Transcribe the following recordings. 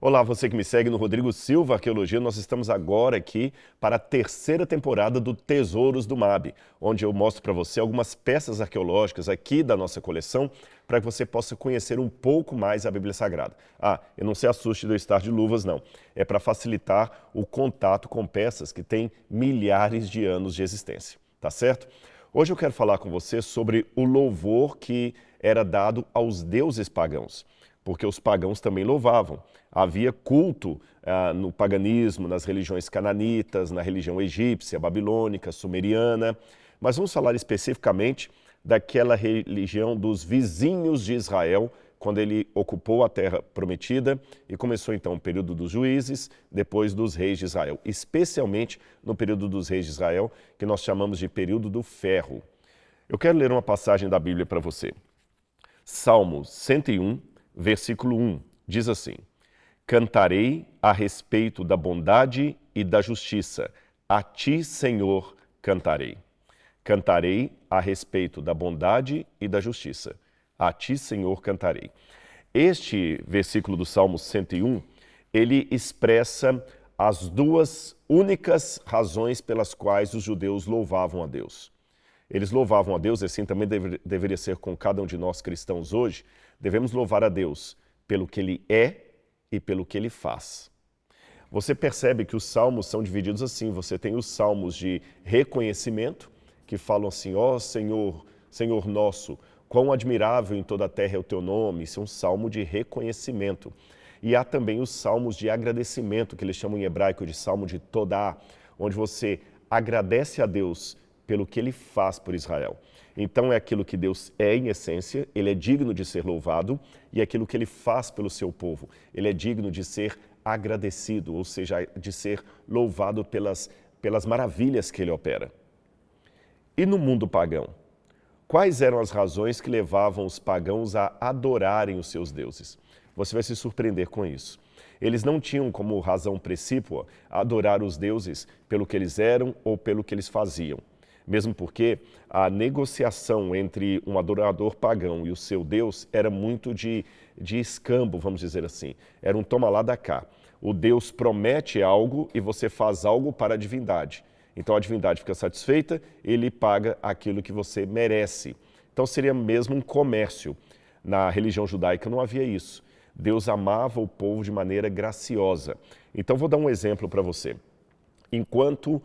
Olá, você que me segue no Rodrigo Silva Arqueologia, nós estamos agora aqui para a terceira temporada do Tesouros do MAB, onde eu mostro para você algumas peças arqueológicas aqui da nossa coleção, para que você possa conhecer um pouco mais a Bíblia Sagrada. E não se assuste de eu estar de luvas, não. É para facilitar o contato com peças que têm milhares de anos de existência, tá certo? Hoje eu quero falar com você sobre o louvor que era dado aos deuses pagãos, porque os pagãos também louvavam. Havia culto no paganismo, nas religiões cananitas, na religião egípcia, babilônica, sumeriana. Mas vamos falar especificamente daquela religião dos vizinhos de Israel, quando ele ocupou a terra prometida e começou então o período dos juízes, depois dos reis de Israel. Especialmente no período dos reis de Israel, que nós chamamos de período do ferro. Eu quero ler uma passagem da Bíblia para você. Salmo 101, versículo 1, diz assim: Cantarei a respeito da bondade e da justiça. A ti, Senhor, cantarei. Cantarei a respeito da bondade e da justiça. A ti, Senhor, cantarei. Este versículo do Salmo 101, ele expressa as duas únicas razões pelas quais os judeus louvavam a Deus. Eles louvavam a Deus, e assim também deveria ser com cada um de nós cristãos hoje. Devemos louvar a Deus pelo que Ele é e pelo que Ele faz. Você percebe que os salmos são divididos assim. Você tem os salmos de reconhecimento, que falam assim: ó Senhor, Senhor nosso, quão admirável em toda a terra é o teu nome. Isso é um salmo de reconhecimento. E há também os salmos de agradecimento, que eles chamam em hebraico de salmo de Todá, onde você agradece a Deus pelo que Ele faz por Israel. Então é aquilo que Deus é em essência, Ele é digno de ser louvado, e aquilo que Ele faz pelo seu povo, Ele é digno de ser agradecido, ou seja, de ser louvado pelas maravilhas que Ele opera. E no mundo pagão? Quais eram as razões que levavam os pagãos a adorarem os seus deuses? Você vai se surpreender com isso. Eles não tinham como razão precípua adorar os deuses pelo que eles eram ou pelo que eles faziam. Mesmo porque a negociação entre um adorador pagão e o seu Deus era muito de escambo, vamos dizer assim. Era um toma lá da cá. O Deus promete algo e você faz algo para a divindade. Então a divindade fica satisfeita, ele paga aquilo que você merece. Então seria mesmo um comércio. Na religião judaica não havia isso. Deus amava o povo de maneira graciosa. Então vou dar um exemplo para você. Enquanto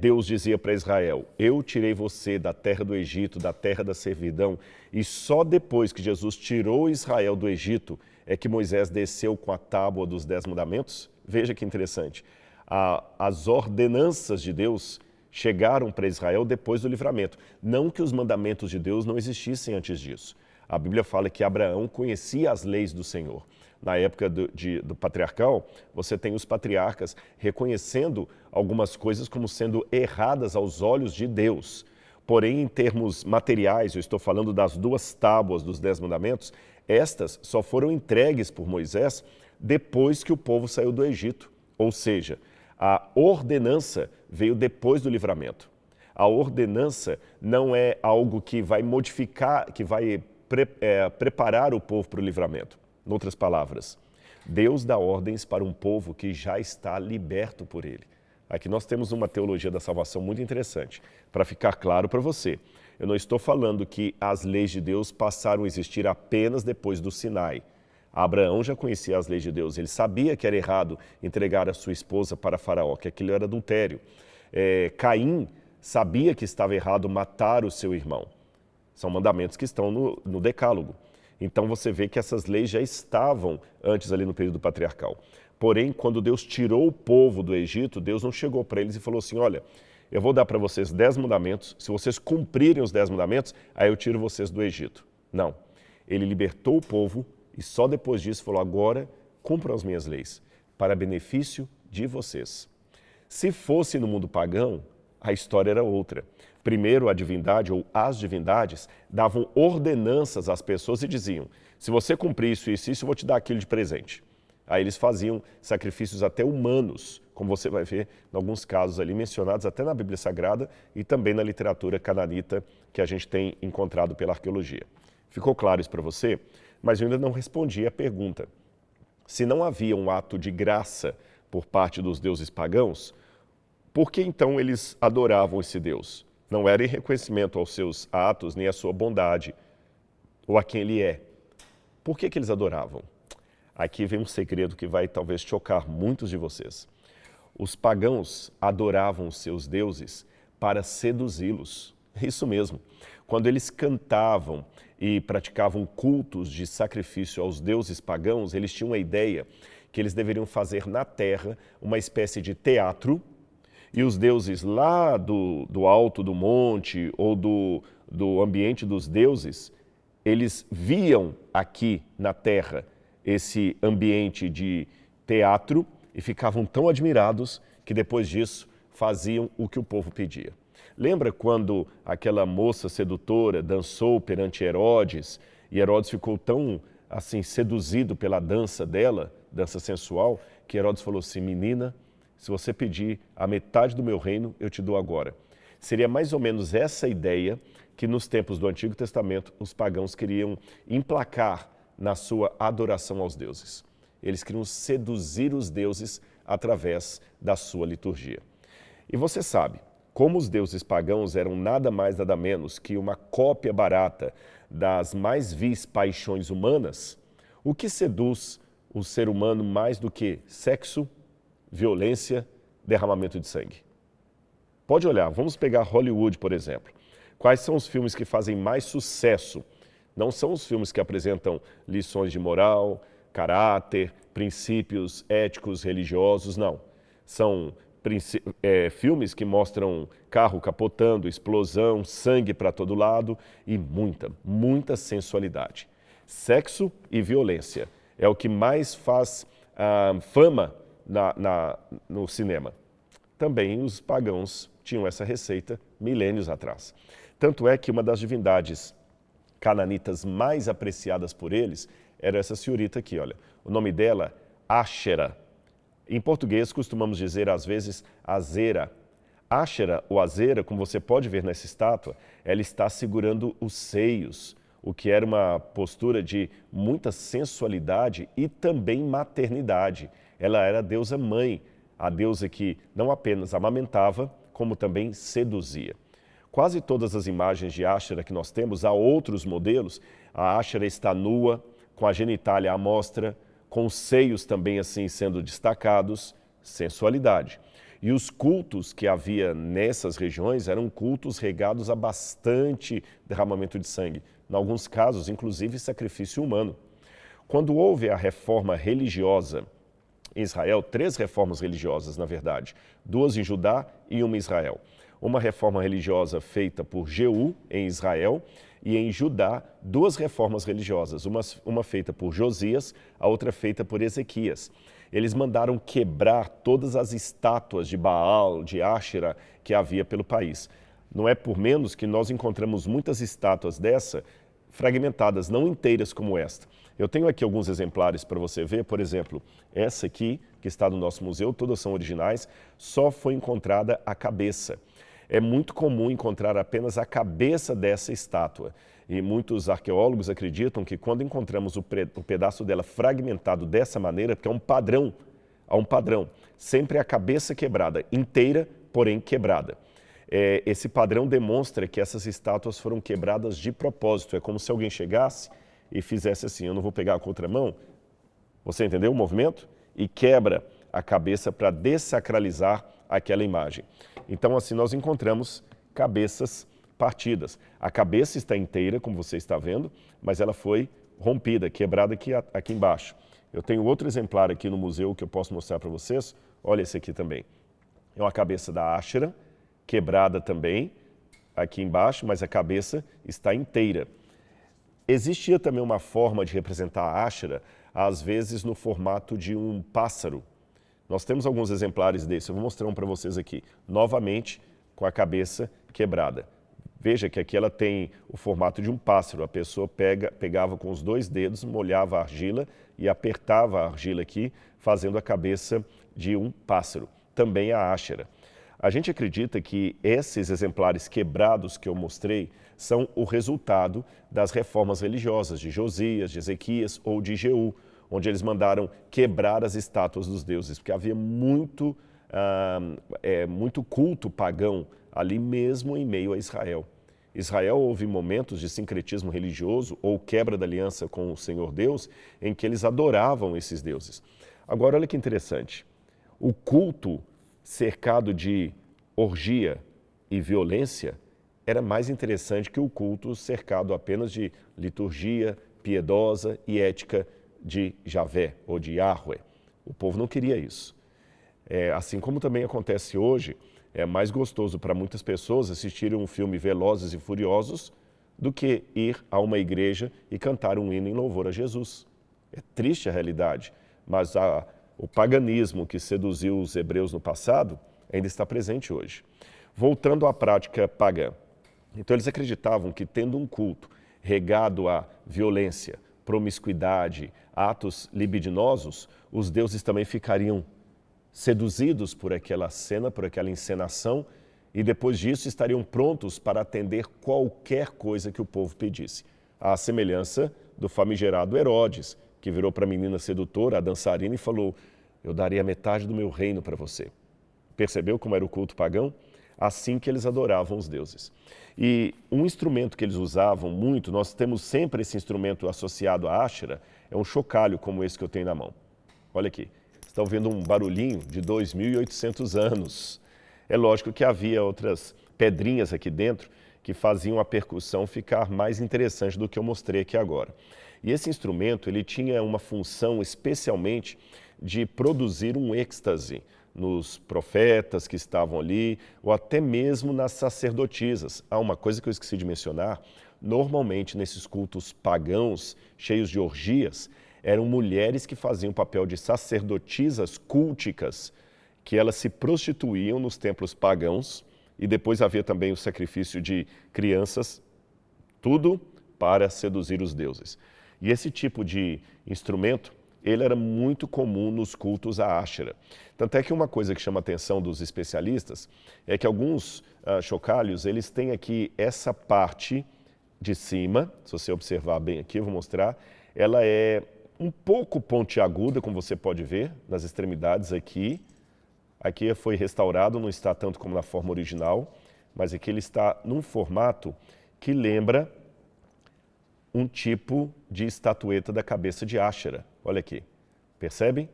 Deus dizia para Israel: eu tirei você da terra do Egito, da terra da servidão, e só depois que Jesus tirou Israel do Egito é que Moisés desceu com a tábua dos 10 mandamentos. Veja que interessante. As ordenanças de Deus chegaram para Israel depois do livramento. Não que os mandamentos de Deus não existissem antes disso. A Bíblia fala que Abraão conhecia as leis do Senhor. Na época do patriarcal, você tem os patriarcas reconhecendo algumas coisas como sendo erradas aos olhos de Deus. Porém, em termos materiais, eu estou falando das 2 tábuas dos 10 mandamentos, estas só foram entregues por Moisés depois que o povo saiu do Egito. Ou seja, a ordenança veio depois do livramento. A ordenança não é algo que vai modificar, que vai preparar o povo para o livramento. Em outras palavras, Deus dá ordens para um povo que já está liberto por Ele. Aqui nós temos uma teologia da salvação muito interessante. Para ficar claro para você, eu não estou falando que as leis de Deus passaram a existir apenas depois do Sinai. Abraão já conhecia as leis de Deus, ele sabia que era errado entregar a sua esposa para Faraó, que aquilo era adultério. Caim sabia que estava errado matar o seu irmão. São mandamentos que estão no Decálogo. Então você vê que essas leis já estavam antes ali no período patriarcal. Porém, quando Deus tirou o povo do Egito, Deus não chegou para eles e falou assim: olha, eu vou dar para vocês 10 mandamentos, se vocês cumprirem os 10 mandamentos, aí eu tiro vocês do Egito. Não. Ele libertou o povo e só depois disso falou: agora cumpram as minhas leis, para benefício de vocês. Se fosse no mundo pagão, a história era outra. Primeiro, a divindade ou as divindades davam ordenanças às pessoas e diziam: se você cumprir isso, isso, eu vou te dar aquilo de presente. Aí eles faziam sacrifícios até humanos, como você vai ver em alguns casos ali mencionados até na Bíblia Sagrada e também na literatura cananita que a gente tem encontrado pela arqueologia. Ficou claro isso para você? Mas eu ainda não respondi a pergunta. Se não havia um ato de graça por parte dos deuses pagãos, por que então eles adoravam esse Deus? Não era em reconhecimento aos seus atos, nem à sua bondade, ou a quem ele é. Por que eles adoravam? Aqui vem um segredo que vai talvez chocar muitos de vocês. Os pagãos adoravam os seus deuses para seduzi-los. Isso mesmo. Quando eles cantavam e praticavam cultos de sacrifício aos deuses pagãos, eles tinham a ideia que eles deveriam fazer na terra uma espécie de teatro, e os deuses lá do alto do monte ou do ambiente dos deuses, eles viam aqui na terra esse ambiente de teatro e ficavam tão admirados que depois disso faziam o que o povo pedia. Lembra quando aquela moça sedutora dançou perante Herodes e Herodes ficou tão assim seduzido pela dança dela, dança sensual, que Herodes falou assim: menina, se você pedir a metade do meu reino, eu te dou agora. Seria mais ou menos essa ideia que nos tempos do Antigo Testamento os pagãos queriam emplacar na sua adoração aos deuses. Eles queriam seduzir os deuses através da sua liturgia. E você sabe, como os deuses pagãos eram nada mais nada menos que uma cópia barata das mais vis paixões humanas, o que seduz o ser humano mais do que sexo, violência, derramamento de sangue? Pode olhar, vamos pegar Hollywood, por exemplo. Quais são os filmes que fazem mais sucesso? Não são os filmes que apresentam lições de moral, caráter, princípios éticos, religiosos, não. São filmes que mostram carro capotando, explosão, sangue para todo lado e muita sensualidade. Sexo e violência é o que mais faz fama no cinema. Também os pagãos tinham essa receita milênios atrás. Tanto é que uma das divindades cananitas mais apreciadas por eles era essa senhorita aqui, olha. O nome dela, Áxera. Em português, costumamos dizer, às vezes, Azera. Áxera, ou Azera, como você pode ver nessa estátua, ela está segurando os seios, o que era uma postura de muita sensualidade e também maternidade. Ela era a deusa mãe, a deusa que não apenas amamentava, como também seduzia. Quase todas as imagens de Áxera que nós temos, há outros modelos, a Áxera está nua, com a genitália à mostra, com os seios também assim sendo destacados, sensualidade. E os cultos que havia nessas regiões eram cultos regados a bastante derramamento de sangue, em alguns casos, inclusive, sacrifício humano. Quando houve a reforma religiosa em Israel, 3 reformas religiosas, na verdade, 2 em Judá e 1 em Israel. Uma reforma religiosa feita por Jeú, em Israel, e em Judá, 2 reformas religiosas, uma feita por Josias, a outra feita por Ezequias. Eles mandaram quebrar todas as estátuas de Baal, de Áxera, que havia pelo país. Não é por menos que nós encontramos muitas estátuas dessa fragmentadas, não inteiras como esta. Eu tenho aqui alguns exemplares para você ver, por exemplo, essa aqui, que está no nosso museu, todas são originais, só foi encontrada a cabeça. É muito comum encontrar apenas a cabeça dessa estátua. E muitos arqueólogos acreditam que quando encontramos o pedaço dela fragmentado dessa maneira, porque há um padrão, sempre a cabeça quebrada, inteira, porém quebrada. Esse padrão demonstra que essas estátuas foram quebradas de propósito. É como se alguém chegasse e fizesse assim, eu não vou pegar a contramão, você entendeu o movimento? E quebra a cabeça para dessacralizar aquela imagem. Então, assim, nós encontramos cabeças partidas. A cabeça está inteira, como você está vendo, mas ela foi rompida, quebrada aqui embaixo. Eu tenho outro exemplar aqui no museu que eu posso mostrar para vocês. Olha esse aqui também. É uma cabeça da Áxera, quebrada também, aqui embaixo, mas a cabeça está inteira. Existia também uma forma de representar a Áxera, às vezes no formato de um pássaro. Nós temos alguns exemplares desse, eu vou mostrar um para vocês aqui, novamente com a cabeça quebrada. Veja que aqui ela tem o formato de um pássaro, a pessoa pegava com os 2 dedos, molhava a argila e apertava a argila aqui, fazendo a cabeça de um pássaro, também a Áxera. A gente acredita que esses exemplares quebrados que eu mostrei são o resultado das reformas religiosas de Josias, de Ezequias ou de Jeú. onde eles mandaram quebrar as estátuas dos deuses, porque havia muito culto pagão ali mesmo em meio a Israel. Israel houve momentos de sincretismo religioso ou quebra da aliança com o Senhor Deus em que eles adoravam esses deuses. Agora, olha que interessante, o culto cercado de orgia e violência era mais interessante que o culto cercado apenas de liturgia piedosa e ética de Javé ou de Yahweh. O povo não queria isso. Assim como também acontece hoje, é mais gostoso para muitas pessoas assistirem um filme Velozes e Furiosos do que ir a uma igreja e cantar um hino em louvor a Jesus. É triste a realidade, mas o paganismo que seduziu os hebreus no passado ainda está presente hoje. Voltando à prática pagã. Então eles acreditavam que tendo um culto regado a violência, promiscuidade, atos libidinosos, os deuses também ficariam seduzidos por aquela cena, por aquela encenação, e depois disso estariam prontos para atender qualquer coisa que o povo pedisse. À semelhança do famigerado Herodes, que virou para a menina sedutora, a dançarina, e falou: eu daria metade do meu reino para você. Percebeu como era o culto pagão? Assim que eles adoravam os deuses. E um instrumento que eles usavam muito, nós temos sempre esse instrumento associado à Áshera, é um chocalho como esse que eu tenho na mão. Olha aqui, estão vendo um barulhinho de 2.800 anos. É lógico que havia outras pedrinhas aqui dentro que faziam a percussão ficar mais interessante do que eu mostrei aqui agora. E esse instrumento, ele tinha uma função especialmente de produzir um êxtase nos profetas que estavam ali, ou até mesmo nas sacerdotisas. Uma coisa que eu esqueci de mencionar, normalmente nesses cultos pagãos, cheios de orgias, eram mulheres que faziam o papel de sacerdotisas culticas, que elas se prostituíam nos templos pagãos, e depois havia também o sacrifício de crianças, tudo para seduzir os deuses. E esse tipo de instrumento, ele era muito comum nos cultos à Áshera. Tanto é que uma coisa que chama a atenção dos especialistas é que alguns chocalhos, eles têm aqui essa parte de cima, se você observar bem aqui, eu vou mostrar, ela é um pouco pontiaguda, como você pode ver, nas extremidades aqui. Aqui foi restaurado, não está tanto como na forma original, mas aqui ele está num formato que lembra um tipo de estatueta da cabeça de Áshera. Olha aqui, percebem?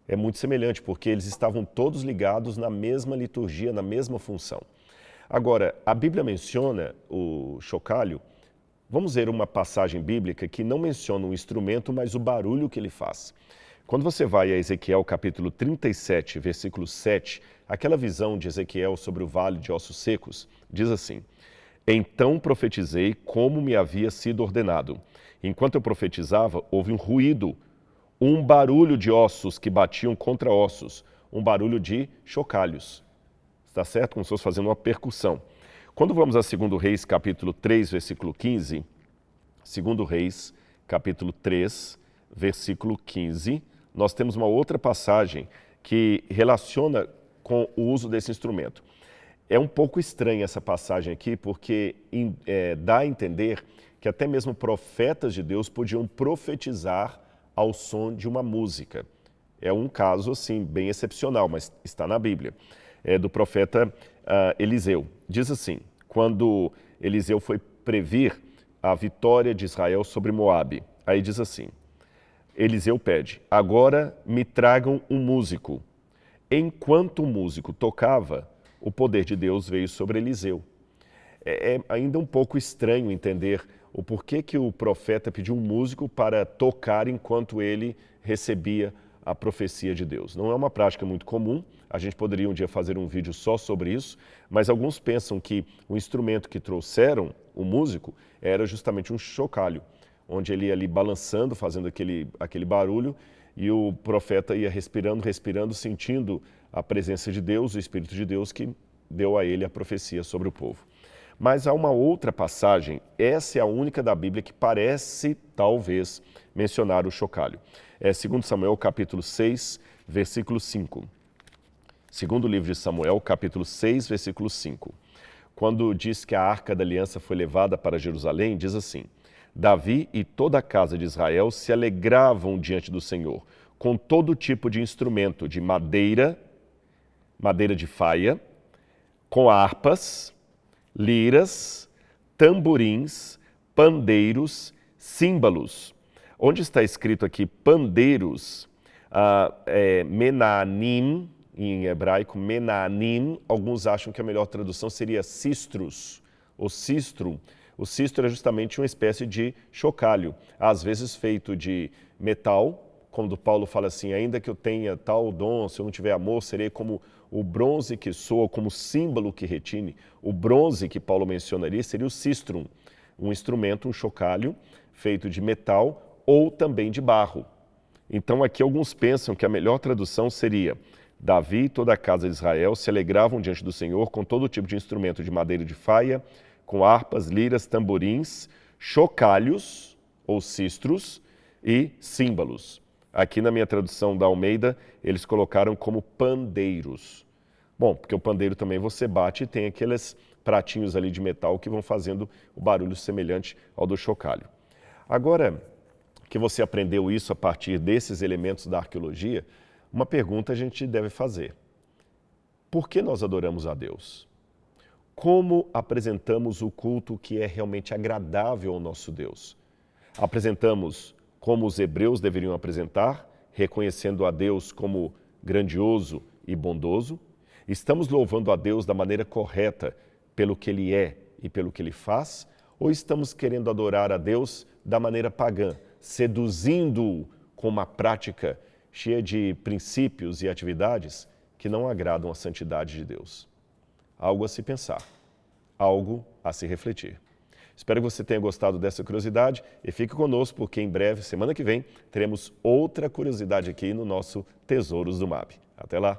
É muito semelhante, porque eles estavam todos ligados na mesma liturgia, na mesma função. Agora, a Bíblia menciona o chocalho. Vamos ver uma passagem bíblica que não menciona o instrumento, mas o barulho que ele faz. Quando você vai a Ezequiel capítulo 37, versículo 7, aquela visão de Ezequiel sobre o vale de ossos secos, diz assim: então profetizei como me havia sido ordenado. Enquanto eu profetizava, houve um ruído, um barulho de ossos que batiam contra ossos, um barulho de chocalhos. Está certo? Como se fosse fazendo uma percussão. Quando vamos a 2 Reis, capítulo 3, versículo 15, 2 Reis, capítulo 3, versículo 15, nós temos uma outra passagem que relaciona com o uso desse instrumento. É um pouco estranha essa passagem aqui, porque dá a entender que até mesmo profetas de Deus podiam profetizar ao som de uma música. É um caso, assim, bem excepcional, mas está na Bíblia. É do profeta Eliseu. Diz assim: quando Eliseu foi previr a vitória de Israel sobre Moabe, aí diz assim, Eliseu pede: agora me tragam um músico. Enquanto o músico tocava, o poder de Deus veio sobre Eliseu. É ainda um pouco estranho entender o porquê que o profeta pediu um músico para tocar enquanto ele recebia a profecia de Deus. Não é uma prática muito comum, a gente poderia um dia fazer um vídeo só sobre isso, mas alguns pensam que o instrumento que trouxeram, o músico, era justamente um chocalho, onde ele ia ali balançando, fazendo aquele barulho, e o profeta ia respirando, sentindo a presença de Deus, o Espírito de Deus que deu a ele a profecia sobre o povo. Mas há uma outra passagem, essa é a única da Bíblia que parece, talvez, mencionar o chocalho. É 2 Samuel, capítulo 6, versículo 5. Segundo livro de Samuel, capítulo 6, versículo 5. Quando diz que a Arca da Aliança foi levada para Jerusalém, diz assim: Davi e toda a casa de Israel se alegravam diante do Senhor, com todo tipo de instrumento de madeira, madeira de faia, com harpas, liras, tamborins, pandeiros, símbolos. Onde está escrito aqui pandeiros, menanim, em hebraico, menanim, alguns acham que a melhor tradução seria sistros, ou sistrum. O sistro é justamente uma espécie de chocalho, às vezes feito de metal, quando Paulo fala assim, ainda que eu tenha tal dom, se eu não tiver amor, serei como o bronze que soa, como símbolo que retine. O bronze que Paulo menciona ali seria o sistrum, um instrumento, um chocalho, feito de metal ou também de barro. Então aqui alguns pensam que a melhor tradução seria Davi e toda a casa de Israel se alegravam diante do Senhor com todo tipo de instrumento de madeira de faia, com harpas, liras, tamborins, chocalhos ou sistros e símbolos. Aqui na minha tradução da Almeida, eles colocaram como pandeiros. Bom, porque o pandeiro também você bate e tem aqueles pratinhos ali de metal que vão fazendo o barulho semelhante ao do chocalho. Agora que você aprendeu isso a partir desses elementos da arqueologia, uma pergunta a gente deve fazer. Por que nós adoramos a Deus? Como apresentamos o culto que é realmente agradável ao nosso Deus? Apresentamos como os hebreus deveriam apresentar, reconhecendo a Deus como grandioso e bondoso? Estamos louvando a Deus da maneira correta, pelo que Ele é e pelo que Ele faz? Ou estamos querendo adorar a Deus da maneira pagã, seduzindo-o com uma prática cheia de princípios e atividades que não agradam a santidade de Deus? Algo a se pensar, algo a se refletir. Espero que você tenha gostado dessa curiosidade e fique conosco porque em breve, semana que vem, teremos outra curiosidade aqui no nosso Tesouros do MAB. Até lá!